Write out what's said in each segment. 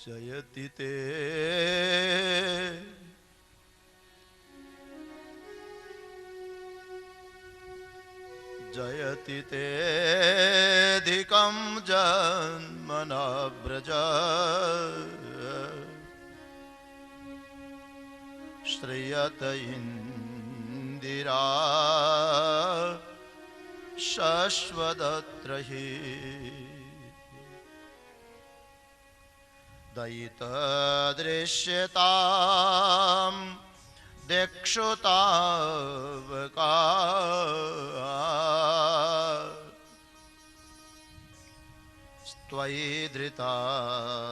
जयति ते जयति तेऽधिकं जन्मना व्रज श्रियत इन्दिरा शश्वदत्र हि दयितदृश्यताम् दिक्षुतावका त्वयि धृता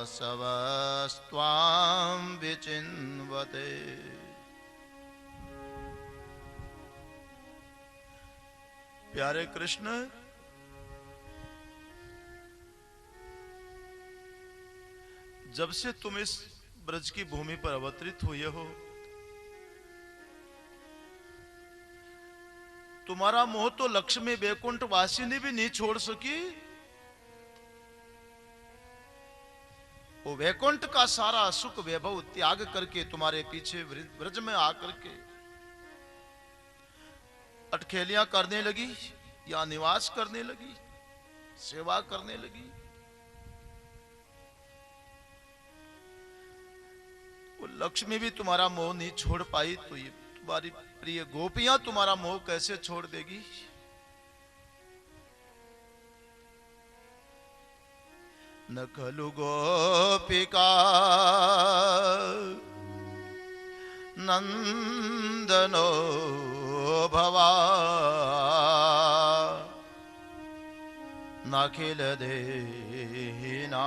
सवस्त्वां विचिन्वते। प्यारे कृष्ण, जब से तुम इस ब्रज की भूमि पर अवतरित हुए हो, तुम्हारा मोह तो लक्ष्मी वैकुंठ वासिनी भी नहीं छोड़ सकी। वो वैकुंठ का सारा सुख वैभव त्याग करके तुम्हारे पीछे ब्रज में आकर के अटखेलियां करने लगी, या निवास करने लगी, सेवा करने लगी। वो लक्ष्मी भी तुम्हारा मोह नहीं छोड़ पाई, तो ये तुम्हारी प्रिय गोपियां तुम्हारा मोह कैसे छोड़ देगी। न खलु गोपिका नंदनो भवा नखिल देहिना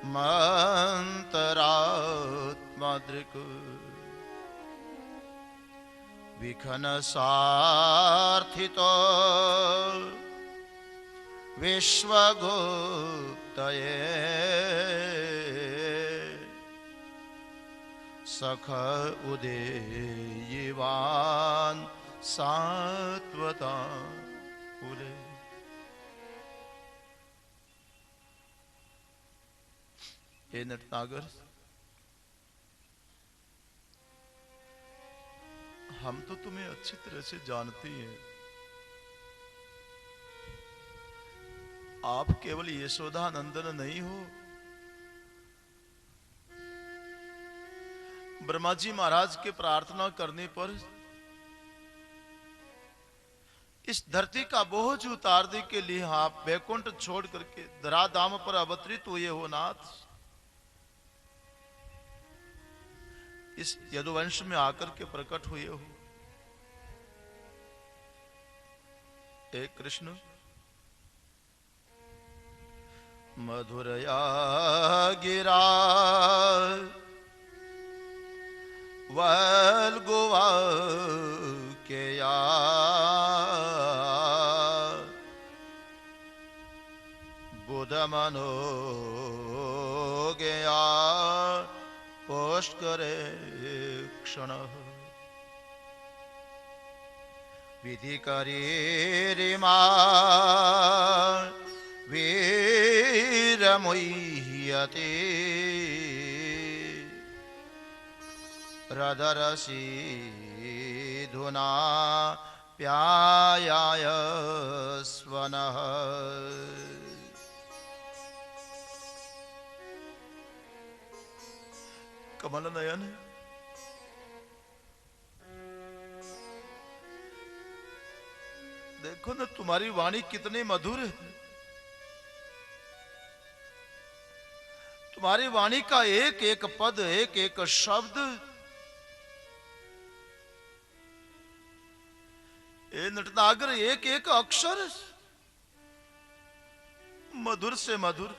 मंतरात्मदृक् विखन सार्थितो विश्वगुप्तये सख उदेयिवान् सात्वता कुले। हे नटनागर, हम तो तुम्हें अच्छी तरह से जानते हैं। आप केवल यशोदा नंदन नहीं हो, ब्रह्मा जी महाराज के प्रार्थना करने पर इस धरती का बोझ उतारने के लिए आप वैकुंठ छोड़ करके धराधाम पर अवतरित हुए हो नाथ। इस यदुवंश में आकर के प्रकट हुए हो। हे कृष्ण, मधुरया गिरा वल्गुवा के या बुध मनो गया पुष्करे क्षण विधि करीरिमा वीरमुह्यते रदरसी धुना प्यायाय स्वनः। कमल नयन, देखो ना तुम्हारी वाणी कितनी मधुर है। तुम्हारी वाणी का एक एक पद, एक एक शब्द, ए नटनागर, एक एक अक्षर मधुर से मधुर।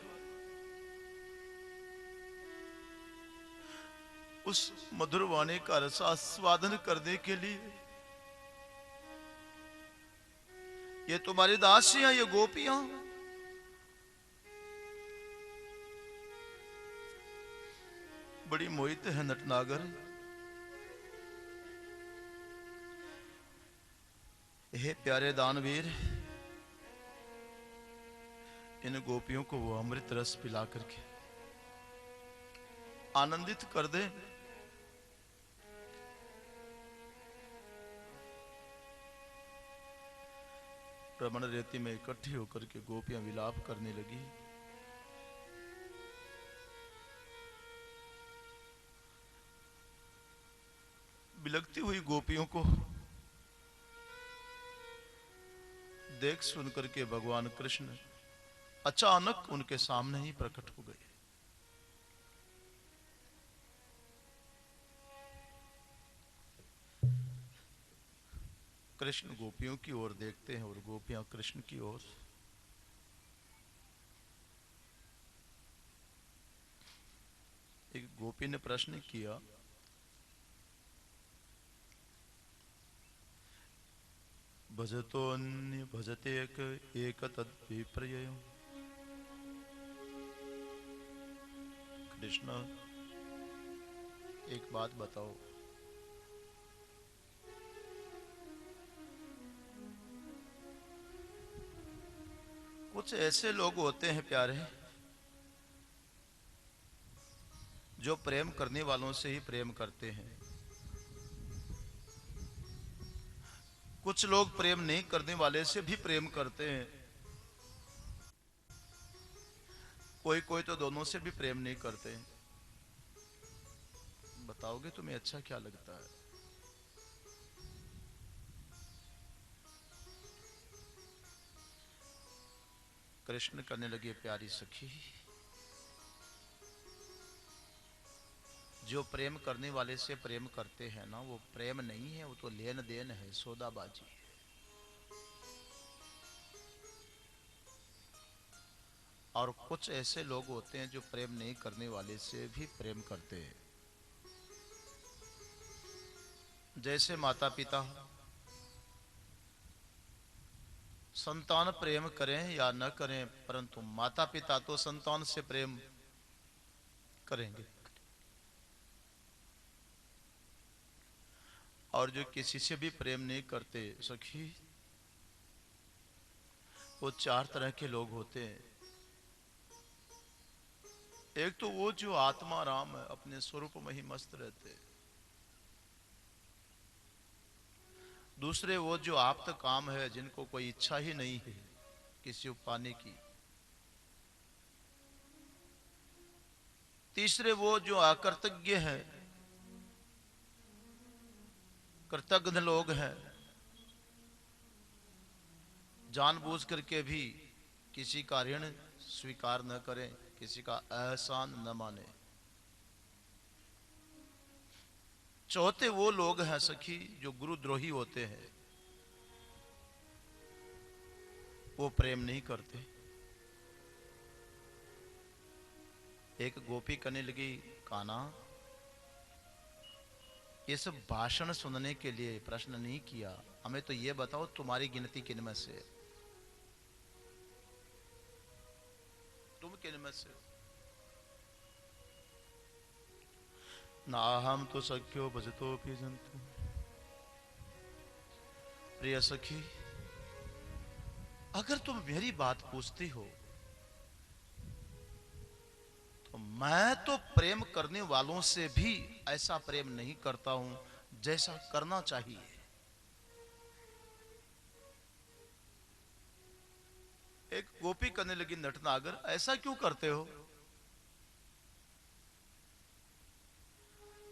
उस मधुर वाणी का रसास्वादन करने के लिए ये तुम्हारी दासियां, ये गोपियां बड़ी मोहित है नटनागर। हे प्यारे दानवीर, इन गोपियों को वो अमृत रस पिला करके आनंदित कर दे। रमण रेती में इकट्ठी होकर के गोपियां विलाप करने लगी। बिलखती हुई गोपियों को देख सुन करके भगवान कृष्ण अचानक उनके सामने ही प्रकट हो गए। कृष्ण गोपियों की ओर देखते हैं और गोपियां कृष्ण की ओर। एक गोपी ने प्रश्न किया, भजतो अन्य भजते एक तद्विपर्ययम्। कृष्ण एक बात बताओ, कुछ ऐसे लोग होते हैं प्यारे, जो प्रेम करने वालों से ही प्रेम करते हैं। कुछ लोग प्रेम नहीं करने वाले से भी प्रेम करते हैं। कोई कोई तो दोनों से भी प्रेम नहीं करते हैं। बताओगे तुम्हें अच्छा क्या लगता है? कृष्ण करने लगे, प्यारी सखी, जो प्रेम करने वाले से प्रेम करते हैं ना, वो प्रेम नहीं है, वो तो लेन देन है, सौदाबाजी है। और कुछ ऐसे लोग होते हैं जो प्रेम नहीं करने वाले से भी प्रेम करते हैं। जैसे माता पिता, संतान प्रेम करें या न करें, परंतु माता पिता तो संतान से प्रेम करेंगे। और जो किसी से भी प्रेम नहीं करते सखी, वो चार तरह के लोग होते हैं। एक तो वो जो आत्मा राम है, अपने स्वरूप में ही मस्त रहते हैं। दूसरे वो जो आप्त काम है, जिनको कोई इच्छा ही नहीं है किसी को पाने की। तीसरे वो जो अकृतज्ञ हैं, कृतज्ञ लोग हैं, जानबूझ करके भी किसी का ऋण स्वीकार न करें, किसी का एहसान न माने। चौथे वो लोग हैं सखी, जो गुरुद्रोही होते हैं, वो प्रेम नहीं करते। एक गोपी कहने लगी, कान्हा, ये सब भाषण सुनने के लिए प्रश्न नहीं किया, हमें तो ये बताओ तुम्हारी गिनती किनमें से, तुम किनमें से? ना हम तो सख्यो भजतो भी जंतु। प्रिय सखी, अगर तुम मेरी बात पूछती हो, तो मैं तो प्रेम करने वालों से भी ऐसा प्रेम नहीं करता हूं जैसा करना चाहिए। एक गोपी करने लगी, नटनागर ऐसा क्यों करते हो?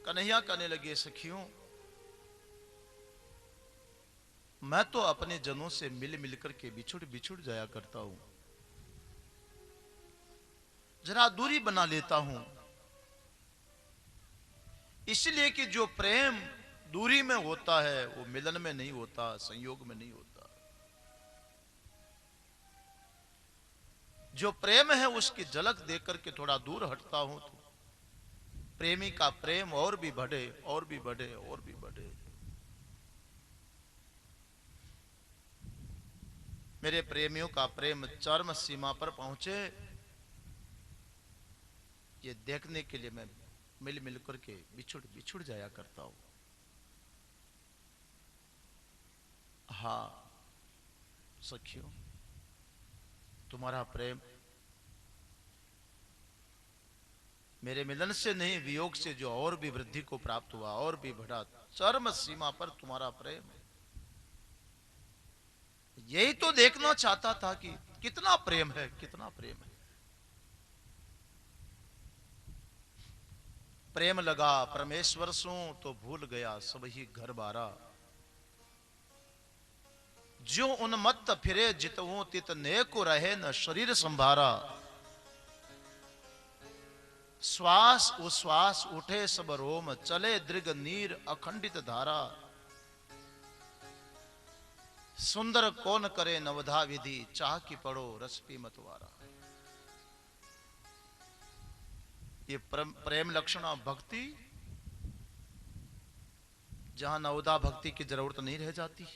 कन्हैया कहने लगे, सखियों, मैं तो अपने जनों से मिल मिलकर के बिछुड़ बिछुड़ जाया करता हूं, जरा दूरी बना लेता हूं, इसलिए कि जो प्रेम दूरी में होता है वो मिलन में नहीं होता, संयोग में नहीं होता। जो प्रेम है उसकी झलक देकर के थोड़ा दूर हटता हूं, तो प्रेमी का प्रेम और भी बढ़े और भी बढ़े और भी बढ़े। मेरे प्रेमियों का प्रेम चरम सीमा पर पहुंचे, ये देखने के लिए मैं मिल मिल करके बिछुड़ बिछुड़ जाया करता हूं। हाँ सखियों, तुम्हारा प्रेम मेरे मिलन से नहीं, वियोग से जो और भी वृद्धि को प्राप्त हुआ, और भी बढ़ा, चरम सीमा पर तुम्हारा प्रेम। यही तो देखना चाहता था कि कितना प्रेम है, कितना प्रेम है। प्रेम लगा परमेश्वर सो तो भूल गया सब ही घर बारा। जो उन्मत्त फिरे जितवो तित नेको रहे न शरीर संभारा। श्वास उश्वास उठे सब रोम चले दृग नीर अखंडित धारा। सुंदर कौन करे नवधा विधि चाह की पढ़ो रस पी मतवारा। ये प्रेम लक्षणा भक्ति, जहां नवदा भक्ति की जरूरत नहीं रह जाती।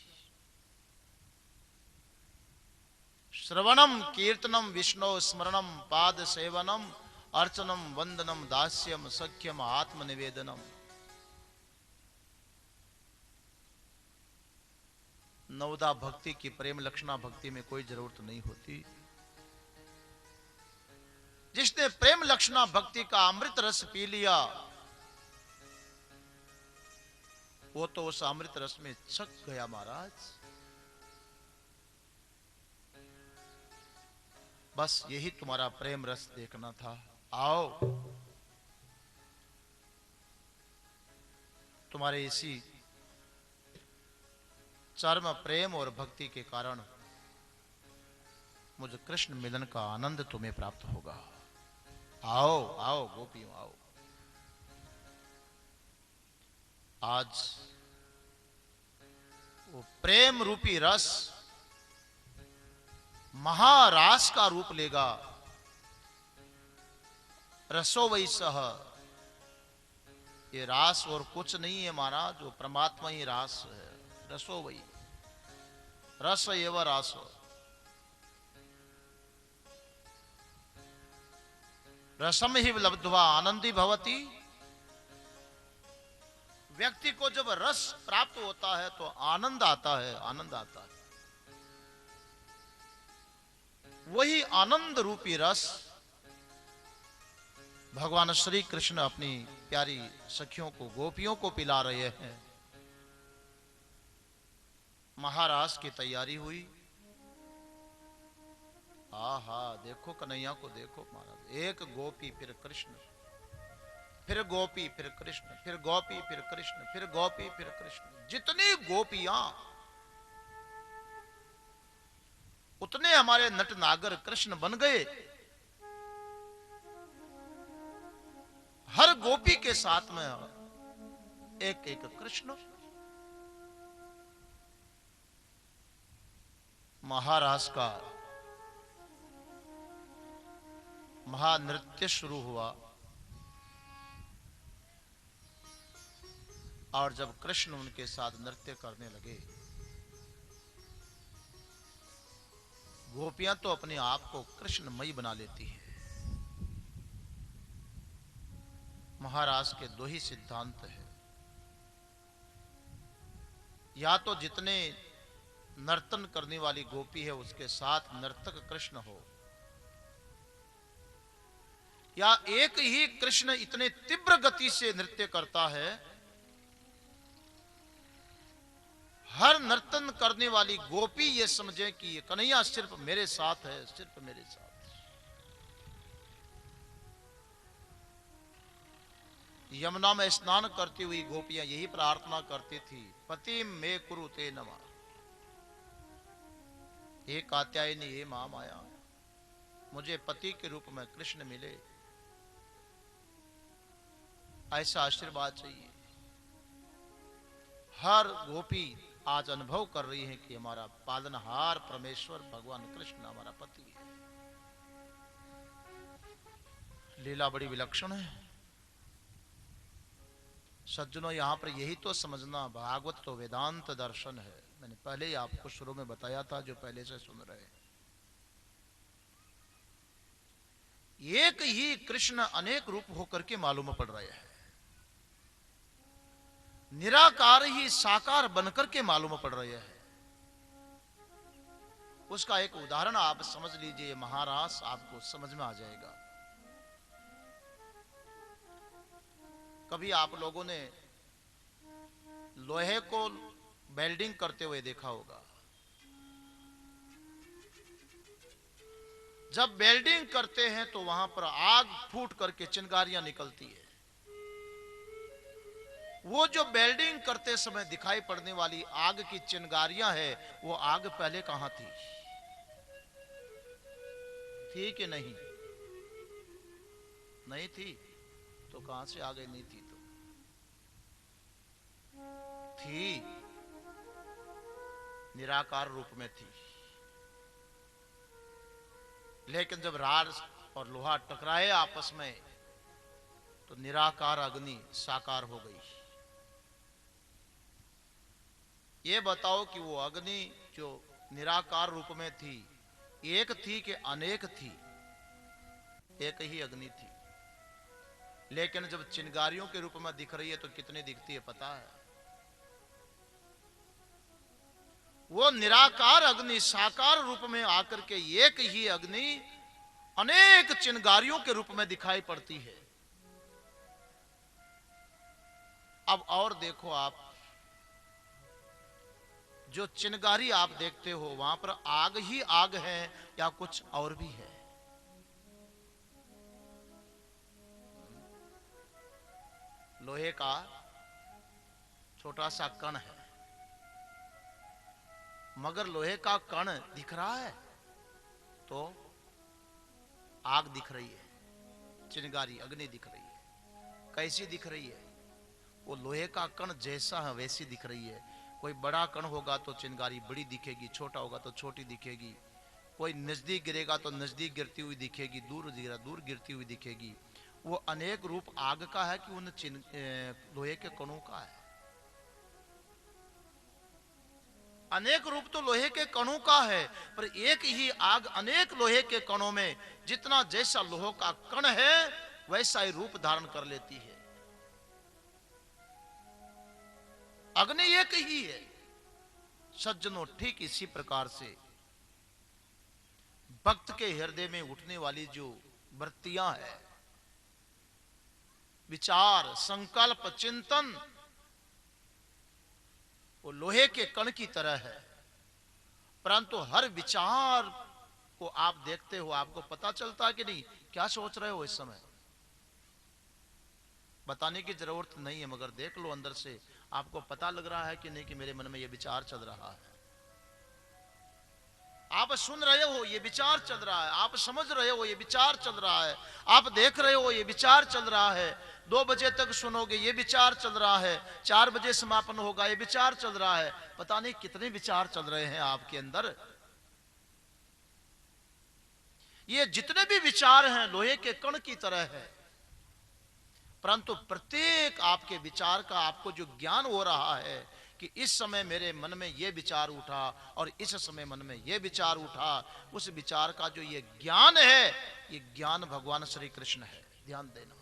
श्रवणम कीर्तनम विष्णु स्मरणम पाद सेवनम अर्चनम वंदनम दास्यम सख्यम आत्मनिवेदनम। नवदा भक्ति की प्रेम लक्षणा भक्ति में कोई जरूरत नहीं होती। जिसने प्रेम लक्षणा भक्ति का अमृत रस पी लिया, वो तो उस अमृत रस में छक गया महाराज। बस यही तुम्हारा प्रेम रस देखना था। आओ, तुम्हारे इसी चरम प्रेम और भक्ति के कारण मुझे कृष्ण मिलन का आनंद तुम्हें प्राप्त होगा। आओ आओ गोपियों आओ। आज वो प्रेम रूपी रस महारास का रूप लेगा। रसो वही सह, ये रास और कुछ नहीं है महाराज, जो परमात्मा ही रास है। रसो वही रस एवं रास। रसम ही लब्ध्वा आनंदी भवती। व्यक्ति को जब रस प्राप्त होता है तो आनंद आता है, आनंद आता है। वही आनंद रूपी रस भगवान श्री कृष्ण अपनी प्यारी सखियों को, गोपियों को पिला रहे हैं। महारास की तैयारी हुई। आहा, देखो कन्हैया को देखो महाराज। एक गोपी फिर कृष्ण, फिर गोपी फिर कृष्ण, फिर गोपी फिर कृष्ण, फिर गोपी फिर कृष्ण। जितनी गोपियां उतने हमारे नटनागर कृष्ण बन गए। हर गोपी के साथ में एक एक कृष्ण। महारास का महानृत्य शुरू हुआ। और जब कृष्ण उनके साथ नृत्य करने लगे, गोपियां तो अपने आप को कृष्णमयी बना लेती है। महाराज के दो ही सिद्धांत है, या तो जितने नर्तन करने वाली गोपी है उसके साथ नर्तक कृष्ण हो, या एक ही कृष्ण इतने तीव्र गति से नृत्य करता है, हर नर्तन करने वाली गोपी ये समझे कि ये कन्हैया सिर्फ मेरे साथ है, सिर्फ मेरे साथ। यमुना में स्नान करती हुई गोपियां यही प्रार्थना करती थी, पति में कुरुते नमः। हे कात्यायनी, हे महामाया, मुझे पति के रूप में कृष्ण मिले, ऐसा आशीर्वाद चाहिए। हर गोपी आज अनुभव कर रही है कि हमारा पालनहार परमेश्वर भगवान कृष्ण हमारा पति है। लीला बड़ी विलक्षण है सज्जनों। यहां पर यही तो समझना, भागवत तो वेदांत दर्शन है। मैंने पहले ही आपको शुरू में बताया था, जो पहले से सुन रहे हैं। एक ही कृष्ण अनेक रूप होकर के मालूम पड़ रहे हैं। निराकार ही साकार बनकर के मालूम पड़ रहे हैं। उसका एक उदाहरण आप समझ लीजिए, महारास आपको समझ में आ जाएगा। कभी आप लोगों ने लोहे को वेल्डिंग करते हुए देखा होगा। जब वेल्डिंग करते हैं तो वहां पर आग फूट करके चिंगारियां निकलती है। वो जो वेल्डिंग करते समय दिखाई पड़ने वाली आग की चिंगारियां है, वो आग पहले कहां थी? थी कि नहीं? नहीं थी तो कहां से आ गई? नहीं थी तो थी, निराकार रूप में थी। लेकिन जब राड और लोहा टकराए आपस में तो निराकार अग्नि साकार हो गई। ये बताओ कि वो अग्नि जो निराकार रूप में थी, एक थी कि अनेक थी? एक ही अग्नि थी। लेकिन जब चिंगारियों के रूप में दिख रही है तो कितनी दिखती है पता है? वो निराकार अग्नि साकार रूप में आकर के एक ही अग्नि अनेक चिंगारियों के रूप में दिखाई पड़ती है। अब और देखो आप, जो चिंगारी आप देखते हो वहां पर आग ही आग है या कुछ और भी है? लोहे का छोटा सा कण है, मगर लोहे का कण दिख रहा है तो आग दिख रही है, चिंगारी अग्नि दिख रही है। कैसी दिख रही है? वो लोहे का कण जैसा है वैसी दिख रही है। कोई बड़ा कण होगा तो चिंगारी बड़ी दिखेगी, छोटा होगा तो छोटी दिखेगी। कोई नजदीक गिरेगा तो नजदीक गिरती हुई दिखेगी, दूर गिरा दूर गिरती हुई दिखेगी। वो अनेक रूप आग का है कि उन लोहे के कणों का है? अनेक रूप तो लोहे के कणों का है, पर एक ही आग अनेक लोहे के कणों में जितना जैसा लोहे का कण है वैसा ही रूप धारण कर लेती है। अग्नि एक ही है। सज्जनों, ठीक इसी प्रकार से भक्त के हृदय में उठने वाली जो वृत्तियां है, विचार, संकल्प, चिंतन, वो लोहे के कण की तरह है। परंतु हर विचार को आप देखते हो, आपको पता चलता है कि नहीं क्या सोच रहे हो इस समय? बताने की जरूरत नहीं है, मगर देख लो अंदर से आपको पता लग रहा है कि नहीं कि मेरे मन में यह विचार चल रहा है। आप सुन रहे हो ये विचार चल रहा है, आप समझ रहे हो ये विचार चल रहा है, आप देख रहे हो ये विचार चल रहा है। 2 बजे तक सुनोगे ये विचार चल रहा है, 4 बजे समापन होगा ये विचार चल रहा है। पता नहीं कितने विचार चल रहे हैं आपके अंदर। ये जितने भी विचार हैं लोहे के कण की तरह है, परंतु प्रत्येक आपके विचार का आपको जो ज्ञान हो रहा है कि इस समय मेरे मन में यह विचार उठा और इस समय मन में यह विचार उठा, उस विचार का जो ये ज्ञान है, ये ज्ञान भगवान श्री कृष्ण है। ध्यान देना।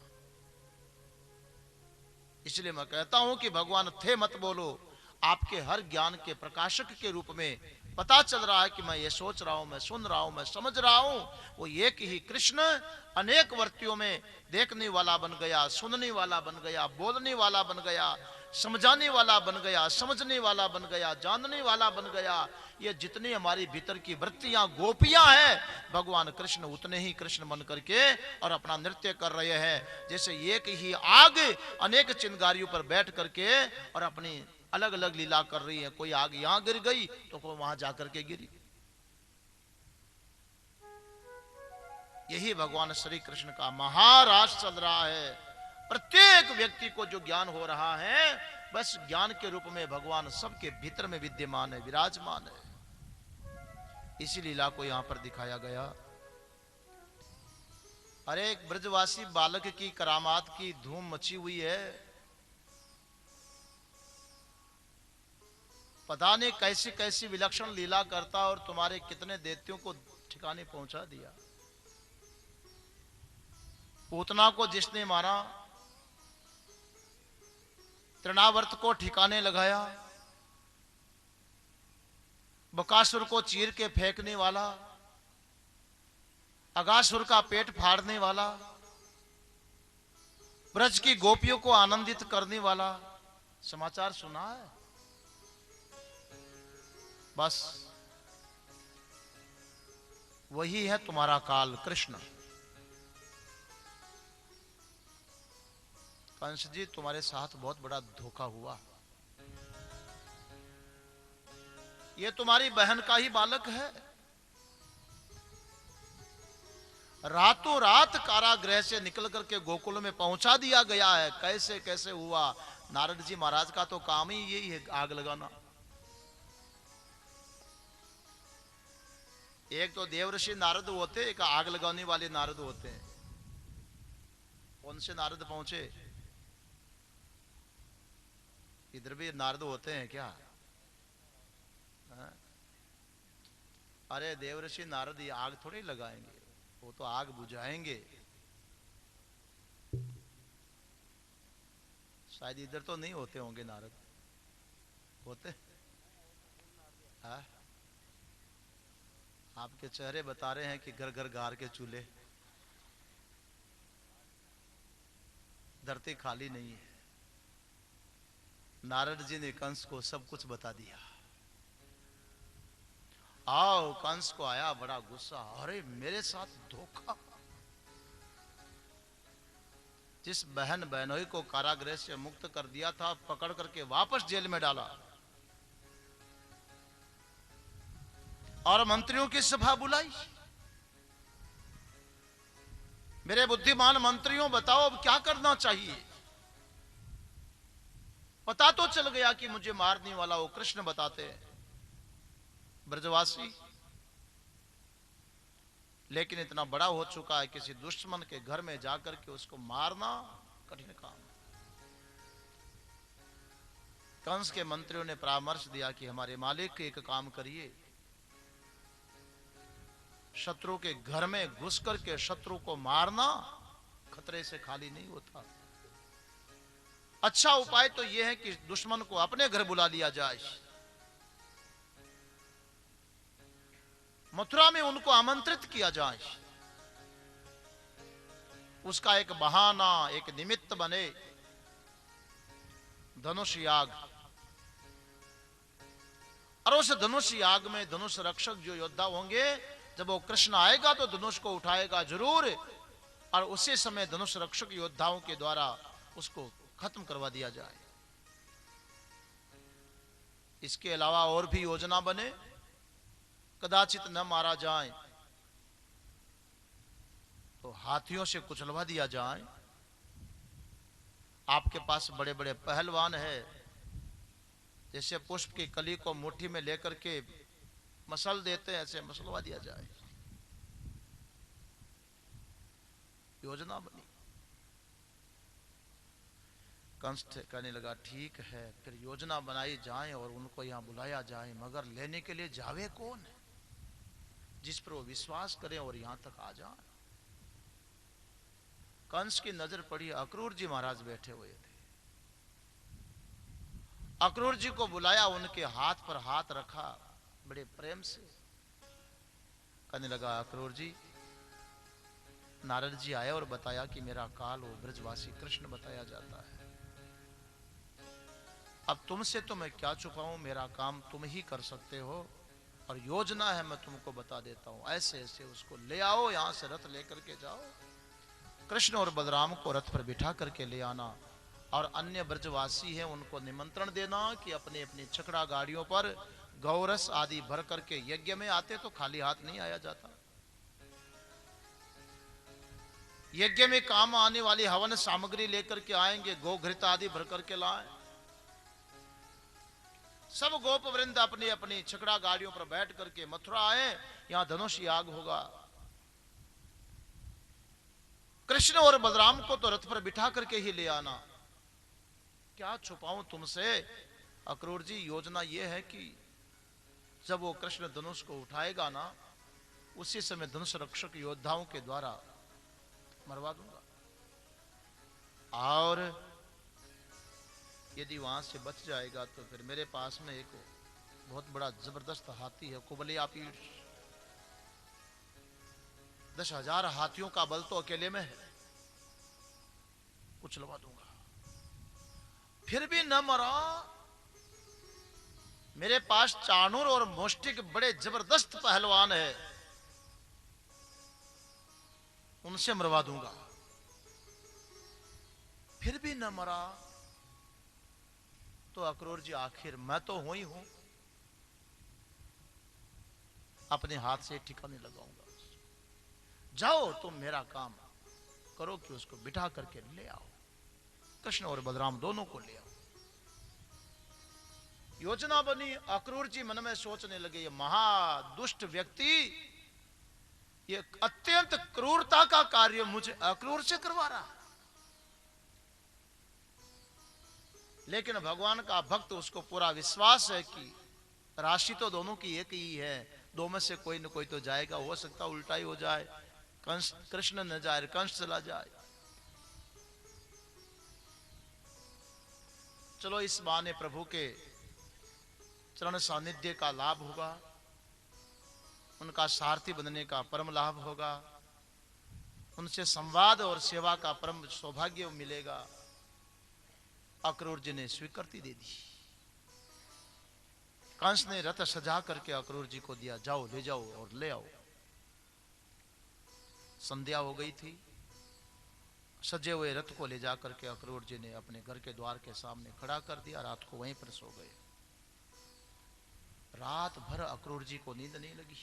इसलिए मैं कहता हूं कि भगवान थे मत बोलो, आपके हर ज्ञान के प्रकाशक के रूप में पता चल रहा है कि मैं ये सोच रहा हूं, मैं सुन रहा हूं, मैं समझ रहा हूं। वो एक ही कृष्ण अनेक वर्तियों में देखने वाला बन गया, सुनने वाला बन गया, बोलने वाला बन गया, समझाने वाला बन गया, समझने वाला बन गया, जानने वाला बन गया। ये जितनी हमारी भीतर की वृत्तियां गोपियां हैं, भगवान कृष्ण उतने ही कृष्ण बन करके और अपना नृत्य कर रहे हैं। जैसे एक ही आग अनेक चिंगारियों पर बैठ करके और अपनी अलग अलग लीला कर रही है। कोई आग यहां गिर गई तो कोई वहां जाकर के गिरी। यही भगवान श्री कृष्ण का महाराज चल रहा है। प्रत्येक व्यक्ति को जो ज्ञान हो रहा है, बस ज्ञान के रूप में भगवान सबके भीतर में विद्यमान है, विराजमान है। इसी लीला को यहां पर दिखाया गया। अरे एक ब्रजवासी बालक की करामात की धूम मची हुई है। पता नहीं कैसी कैसी विलक्षण लीला करता और तुम्हारे कितने दैत्यों को ठिकाने पहुंचा दिया। पूतना को जिसने मारा, तृणावर्त को ठिकाने लगाया, बकासुर को चीर के फेंकने वाला, अगासुर का पेट फाड़ने वाला, ब्रज की गोपियों को आनंदित करने वाला समाचार सुना है। बस वही है तुम्हारा काल कृष्ण। कंस जी, तुम्हारे साथ बहुत बड़ा धोखा हुआ। ये तुम्हारी बहन का ही बालक है। रातों रात कारागृह से निकल करके गोकुल में पहुंचा दिया गया है। कैसे कैसे हुआ? नारद जी महाराज का तो काम ही यही है, आग लगाना। एक तो देवर्षि नारद होते, एक आग लगाने वाले नारद होते हैं। कौन से नारद पहुंचे? इधर भी नारद होते हैं क्या? हाँ? अरे देवर्षि नारद ये आग थोड़ी लगाएंगे, वो तो आग बुझाएंगे। शायद इधर तो नहीं होते होंगे नारद, होते? हाँ? आपके चेहरे बता रहे हैं कि घर घर गार के चूल्हे, धरती खाली नहीं है। नारद जी ने कंस को सब कुछ बता दिया। आओ, कंस को आया बड़ा गुस्सा। अरे मेरे साथ धोखा। जिस बहन बहनोई को कारागृह से मुक्त कर दिया था, पकड़ करके वापस जेल में डाला और मंत्रियों की सभा बुलाई। मेरे बुद्धिमान मंत्रियों, बताओ अब क्या करना चाहिए? पता तो चल गया कि मुझे मारने वाला वो कृष्ण बताते हैं, ब्रजवासी। लेकिन इतना बड़ा हो चुका है, किसी दुश्मन के घर में जाकर के उसको मारना कठिन काम। कंस के मंत्रियों ने परामर्श दिया कि हमारे मालिक एक काम करिए, शत्रु के घर में घुस करके शत्रु को मारना खतरे से खाली नहीं होता। अच्छा उपाय तो यह है कि दुश्मन को अपने घर बुला लिया जाए, मथुरा में उनको आमंत्रित किया जाए, उसका एक बहाना, एक निमित्त बने धनुष याग। और उस धनुष याग में धनुष रक्षक जो योद्धा होंगे, जब वो कृष्ण आएगा तो धनुष को उठाएगा जरूर, और उसी समय धनुष रक्षक योद्धाओं के द्वारा उसको खत्म करवा दिया जाए। इसके अलावा और भी योजना बने, कदाचित न मारा जाए तो हाथियों से कुचलवा दिया जाए। आपके पास बड़े बड़े पहलवान हैं, जैसे पुष्प की कली को मुट्ठी में लेकर के मसल देते हैं, ऐसे मसलवा दिया जाए। योजना बनी। कंस कहने लगा, ठीक है, फिर योजना बनाई जाए और उनको यहां बुलाया जाए, मगर लेने के लिए जावे कौन है जिस पर वो विश्वास करें और यहां तक आ जाए। कंस की नजर पड़ी, अक्रूर जी महाराज बैठे हुए थे। अक्रूर जी को बुलाया, उनके हाथ पर हाथ रखा बड़े प्रेम से। कहने लगा, अक्रूर जी, नारद जी आए और बताया कि मेरा काल वो ब्रजवासी कृष्ण बताया जाता है। अब तुमसे तो मैं क्या छुपाऊं, मेरा काम तुम ही कर सकते हो, और योजना है मैं तुमको बता देता हूं। ऐसे ऐसे उसको ले आओ, यहां से रथ लेकर के जाओ, कृष्ण और बलराम को रथ पर बिठा करके ले आना, और अन्य ब्रजवासी हैं उनको निमंत्रण देना कि अपने अपनी छकड़ा गाड़ियों पर गौरस आदि भर करके, यज्ञ में आते तो खाली हाथ नहीं आया जाता, यज्ञ में काम आने वाली हवन सामग्री लेकर के आएंगे, गोघृत आदि भर करके लाएं। सब गोप वृंद अपनी अपनी छकड़ा गाड़ियों पर बैठ करके मथुरा आए, यहां धनुष याग होगा। कृष्ण और बलराम को तो रथ पर बिठा करके ही ले आना। क्या छुपाऊं तुमसे अक्रूर जी, योजना यह है कि जब वो कृष्ण धनुष को उठाएगा ना, उसी समय धनुष रक्षक योद्धाओं के द्वारा मरवा दूंगा, और यदि वहां से बच जाएगा तो फिर मेरे पास में एक बहुत बड़ा जबरदस्त हाथी है, कुबलिया पीठ। 10,000 हाथियों का बल तो अकेले में है। कुचलवा दूंगा। फिर भी न मरा। मेरे पास चाणूर और मोष्टिक बड़े जबरदस्त पहलवान है, उनसे मरवा दूंगा। फिर भी न मरा तो अक्रूर जी आखिर मैं तो हूं ही हूं, अपने हाथ से ठिकाने लगाऊंगा। जाओ तुम मेरा काम करो कि उसको बिठा करके ले आओ। कृष्ण और बलराम दोनों को ले आओ। योजना बनी। अक्रूर जी मन में सोचने लगे, ये महादुष्ट व्यक्ति, ये अत्यंत क्रूरता का कार्य मुझे अक्रूर से करवा रहा। लेकिन भगवान का भक्त, उसको पूरा विश्वास है कि राशि तो दोनों की एक ही है, दो में से कोई न कोई तो जाएगा। हो सकता उल्टा ही हो जाए, कंस कृष्ण न जाए, कंस चला जाए। चलो इस बहाने प्रभु के चरण सानिध्य का लाभ होगा, उनका सारथी बनने का परम लाभ होगा, उनसे संवाद और सेवा का परम सौभाग्य मिलेगा। अक्रूर जी ने स्वीकृति दे दी। कंस ने रथ सजा करके अक्रूर जी को दिया, जाओ ले जाओ और ले आओ। संध्या हो गई थी। सजे हुए रथ को ले जाकर के अक्रूर जी ने अपने घर के द्वार के सामने खड़ा कर दिया। रात को वहीं पर सो गए। रात भर अक्रूर जी को नींद नहीं लगी।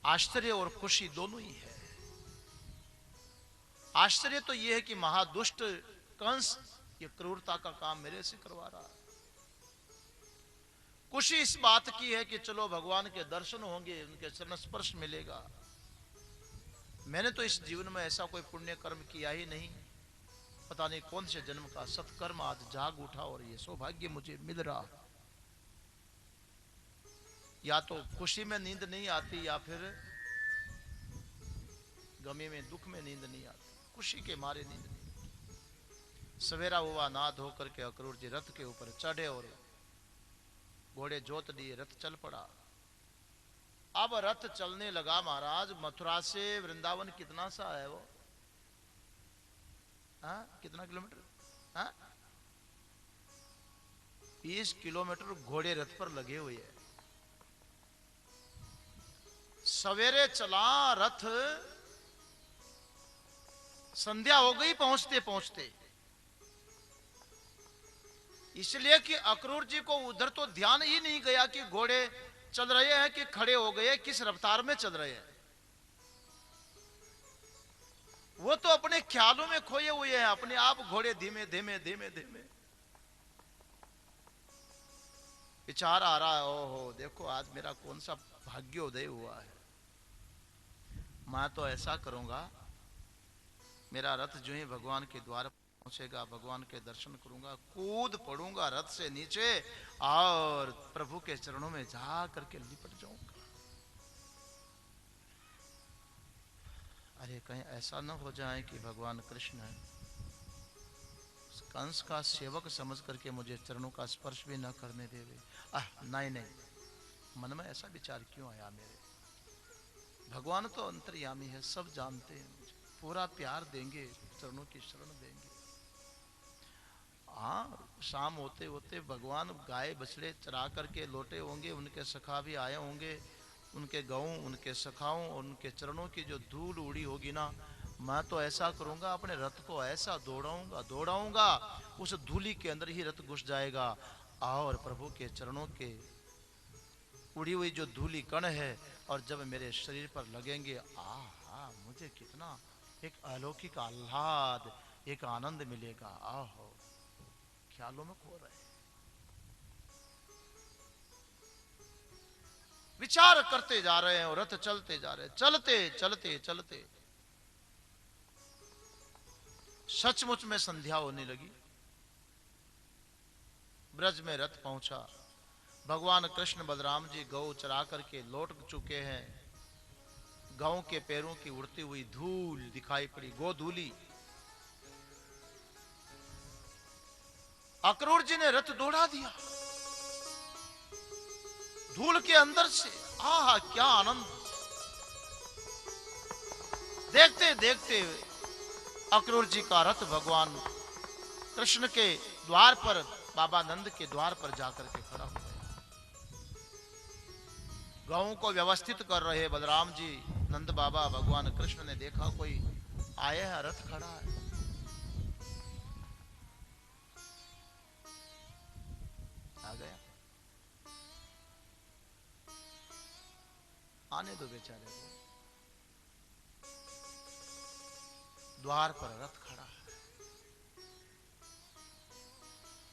आश्चर्य और खुशी दोनों ही है। आश्चर्य तो यह है कि महादुष्ट कंस ये क्रूरता का काम मेरे से करवा रहा है। खुशी इस बात की है कि चलो भगवान के दर्शन होंगे, उनके चरण स्पर्श मिलेगा। मैंने तो इस जीवन में ऐसा कोई पुण्य कर्म किया ही नहीं, पता नहीं कौन से जन्म का सत्कर्म आज जाग उठा और ये सौभाग्य मुझे मिल रहा। या तो खुशी में नींद नहीं आती, या फिर गमी में, दुख में नींद नहीं आती। खुशी के मारे नींद नहीं। सवेरा हुआ, नहा धो करके अक्रूर जी रथ के ऊपर चढ़े और घोड़े जोत दिए, रथ चल पड़ा। अब रथ चलने लगा। महाराज, मथुरा से वृंदावन कितना सा है वो? कितना किलोमीटर? 20 किलोमीटर घोड़े रथ पर लगे हुए हैं। सवेरे चला रथ, संध्या हो गई पहुंचते पहुंचते। इसलिए कि अक्रूर जी को उधर तो ध्यान ही नहीं गया कि घोड़े चल रहे हैं कि खड़े हो गए, किस रफ्तार में चल रहे हैं। वो तो अपने ख्यालों में खोए हुए हैं, अपने आप घोड़े धीमे धीमे धीमे धीमे। विचार आ रहा है, ओहो देखो आज मेरा कौन सा भाग्योदय हुआ है। मैं तो ऐसा करूंगा, मेरा रथ जो ही भगवान के द्वार पहुंचेगा, भगवान के दर्शन करूंगा, कूद पड़ूंगा रथ से नीचे और प्रभु के चरणों में जा करके लिपट जाऊंगा। अरे कहीं ऐसा न हो जाए कि भगवान कृष्ण कंस का सेवक समझ करके मुझे चरणों का स्पर्श भी न करने देवे। नहीं नहीं, मन में ऐसा विचार क्यों आया मेरे? भगवान तो अंतर्यामी है, सब जानते हैं, मुझे पूरा प्यार देंगे, चरणों की शरण देंगे। हाँ, शाम होते होते भगवान गाय बछड़े चरा करके लौटे होंगे, उनके सखा भी आए होंगे, उनके गऊ, उनके सखाओं, उनके चरणों की जो धूल उड़ी होगी ना, मैं तो ऐसा करूंगा, अपने रथ को ऐसा दौड़ाऊंगा दौड़ाऊंगा, उस धूली के अंदर ही रथ घुस जाएगा और प्रभु के चरणों के उड़ी हुई जो धूली कण है, और जब मेरे शरीर पर लगेंगे, आहा, मुझे कितना एक अलौकिक आह्लाद, एक आनंद मिलेगा। आहो, ख्यालों में खो रहे, विचार करते जा रहे हैं और रथ चलते जा रहे हैं। चलते चलते चलते सचमुच में संध्या होने लगी। ब्रज में रथ पहुंचा। भगवान कृष्ण बलराम जी गौ चरा करके लौट चुके हैं। गौ के पैरों की उड़ती हुई धूल दिखाई पड़ी, गोधूली। अक्रूर जी ने रथ दौड़ा दिया धूल के अंदर से। आहा, क्या आनंद! देखते देखते अक्रूर जी का रथ भगवान कृष्ण के द्वार पर, बाबा नंद के द्वार पर जाकर के खड़ा हो गया। गौं को व्यवस्थित कर रहे बलराम जी, नंद बाबा, भगवान कृष्ण ने देखा कोई आया है, रथ खड़ा है। आ गया, आने दो बेचारे को। द्वार पर रथ खड़ा है।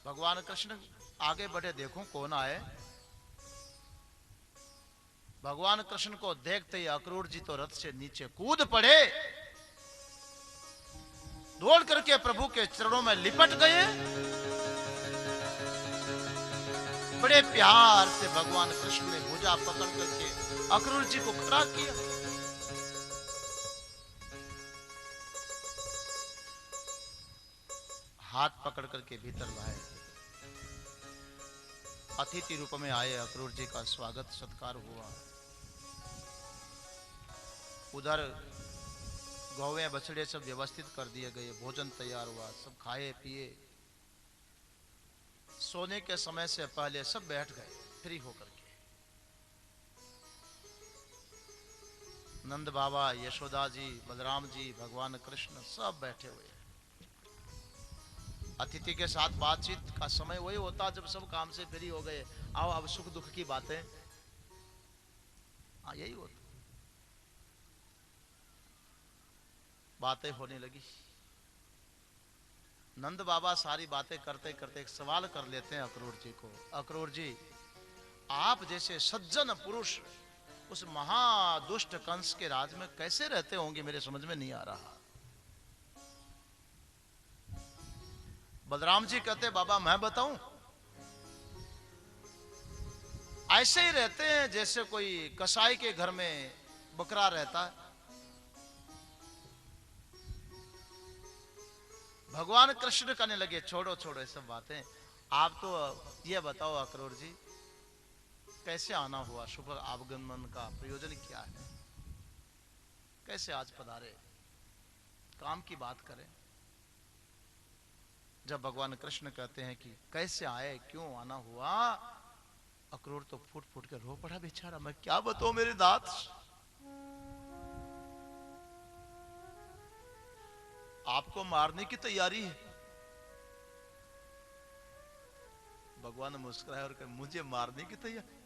भगवान कृष्ण आगे बढ़े, देखो कौन आए। भगवान कृष्ण को देखते ही अक्रूर जी तो रथ से नीचे कूद पड़े, दौड़ करके प्रभु के चरणों में लिपट गए। बड़े प्यार से भगवान कृष्ण ने भुजा पकड़ करके अक्रूर जी को खड़ा किया। हाथ पकड़ करके भीतर लाए। अतिथि रूप में आए अक्रूर जी का स्वागत सत्कार हुआ। उधर गौवे बछड़े सब व्यवस्थित कर दिए गए, भोजन तैयार हुआ, सब खाए पिए। सोने के समय से पहले सब बैठ गए फ्री होकर के। नंद बाबा, यशोदा जी, बलराम जी, भगवान कृष्ण सब बैठे हुए। अतिथि के साथ बातचीत का समय वही होता जब सब काम से फ्री हो गए। आओ अब सुख दुख की बातें, यही होता। बातें होने लगी। नंद बाबा सारी बातें करते करते एक सवाल कर लेते हैं अक्रूर जी को। अक्रूर जी, आप जैसे सज्जन पुरुष उस महादुष्ट कंस के राज में कैसे रहते होंगे, मेरे समझ में नहीं आ रहा। बलराम जी कहते, बाबा मैं बताऊं? ऐसे ही रहते हैं जैसे कोई कसाई के घर में बकरा रहता है। भगवान कृष्ण कहने लगे, छोड़ो छोड़ो ये सब बातें, आप तो ये बताओ अक्रूर जी, कैसे आना हुआ, शुभ आगमन का प्रयोजन क्या है, कैसे आज पधारे, काम की बात करें। जब भगवान कृष्ण कहते हैं कि कैसे आए, क्यों आना हुआ, अक्रूर तो फूट फूट के रो पड़ा बेचारा। मैं क्या बताऊं मेरे दांत, आपको मारने की तैयारी है। भगवान मुस्कुराए और कहे, मुझे मारने की तैयारी?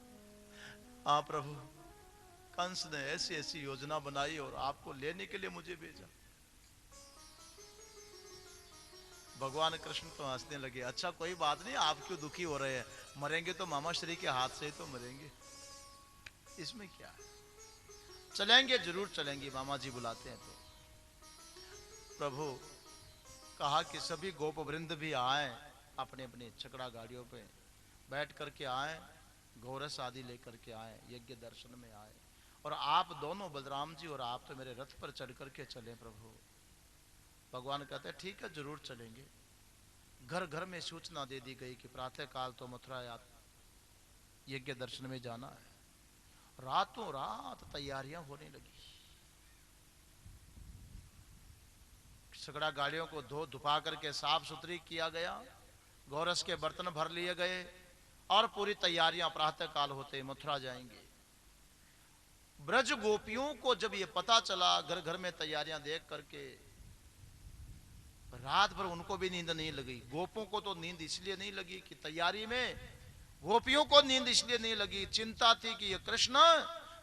हाँ प्रभु, कंस ने ऐसी ऐसी योजना बनाई और आपको लेने के लिए मुझे भेजा। भगवान कृष्ण तो हंसने लगे। अच्छा कोई बात नहीं, आप क्यों दुखी हो रहे हैं, मरेंगे तो मामा श्री के हाथ से ही तो मरेंगे, इसमें क्या है, चलेंगे जरूर चलेंगे, मामा जी बुलाते हैं तो। प्रभु कहा कि सभी गोप वृंद भी आए, अपने अपने छकड़ा गाड़ियों पे बैठ करके आए, घोरस आदि लेकर के आए, यज्ञ दर्शन में आए, और आप दोनों बलराम जी और आप तो मेरे रथ पर चढ़ करके चले प्रभु। भगवान कहते हैं ठीक है जरूर चलेंगे। घर घर में सूचना दे दी गई कि प्रातः काल तो मथुरा यज्ञ दर्शन में जाना है। रातों रात तैयारियां होने लगी। सगड़ा गाड़ियों को धो धुपा करके साफ सुथरी किया गया, गौरस के बर्तन भर लिए गए और पूरी तैयारियां प्रातः काल होते मथुरा जाएंगे। ब्रज गोपियों को जब ये पता चला, घर घर में तैयारियां देख करके, रात भर उनको भी नींद नहीं लगी। गोपों को तो नींद इसलिए नहीं लगी कि तैयारी में, गोपियों को नींद इसलिए नहीं लगी, चिंता थी कि ये कृष्ण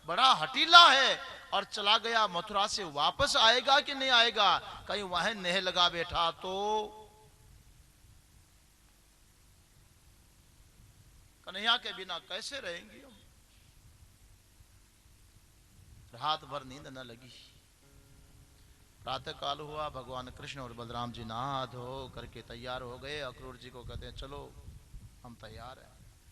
बड़ा हटीला है और चला गया मथुरा से वापस आएगा कि नहीं आएगा, कहीं वहां नेह लगा बैठा तो। कन्हैया के बिना कैसे रहेंगे हम। रात भर नींद न लगी। प्रातः काल हुआ, भगवान कृष्ण और बलराम जी नहा धो करके तैयार हो गए। अक्रूर जी को कहते हैं चलो हम तैयार हैं।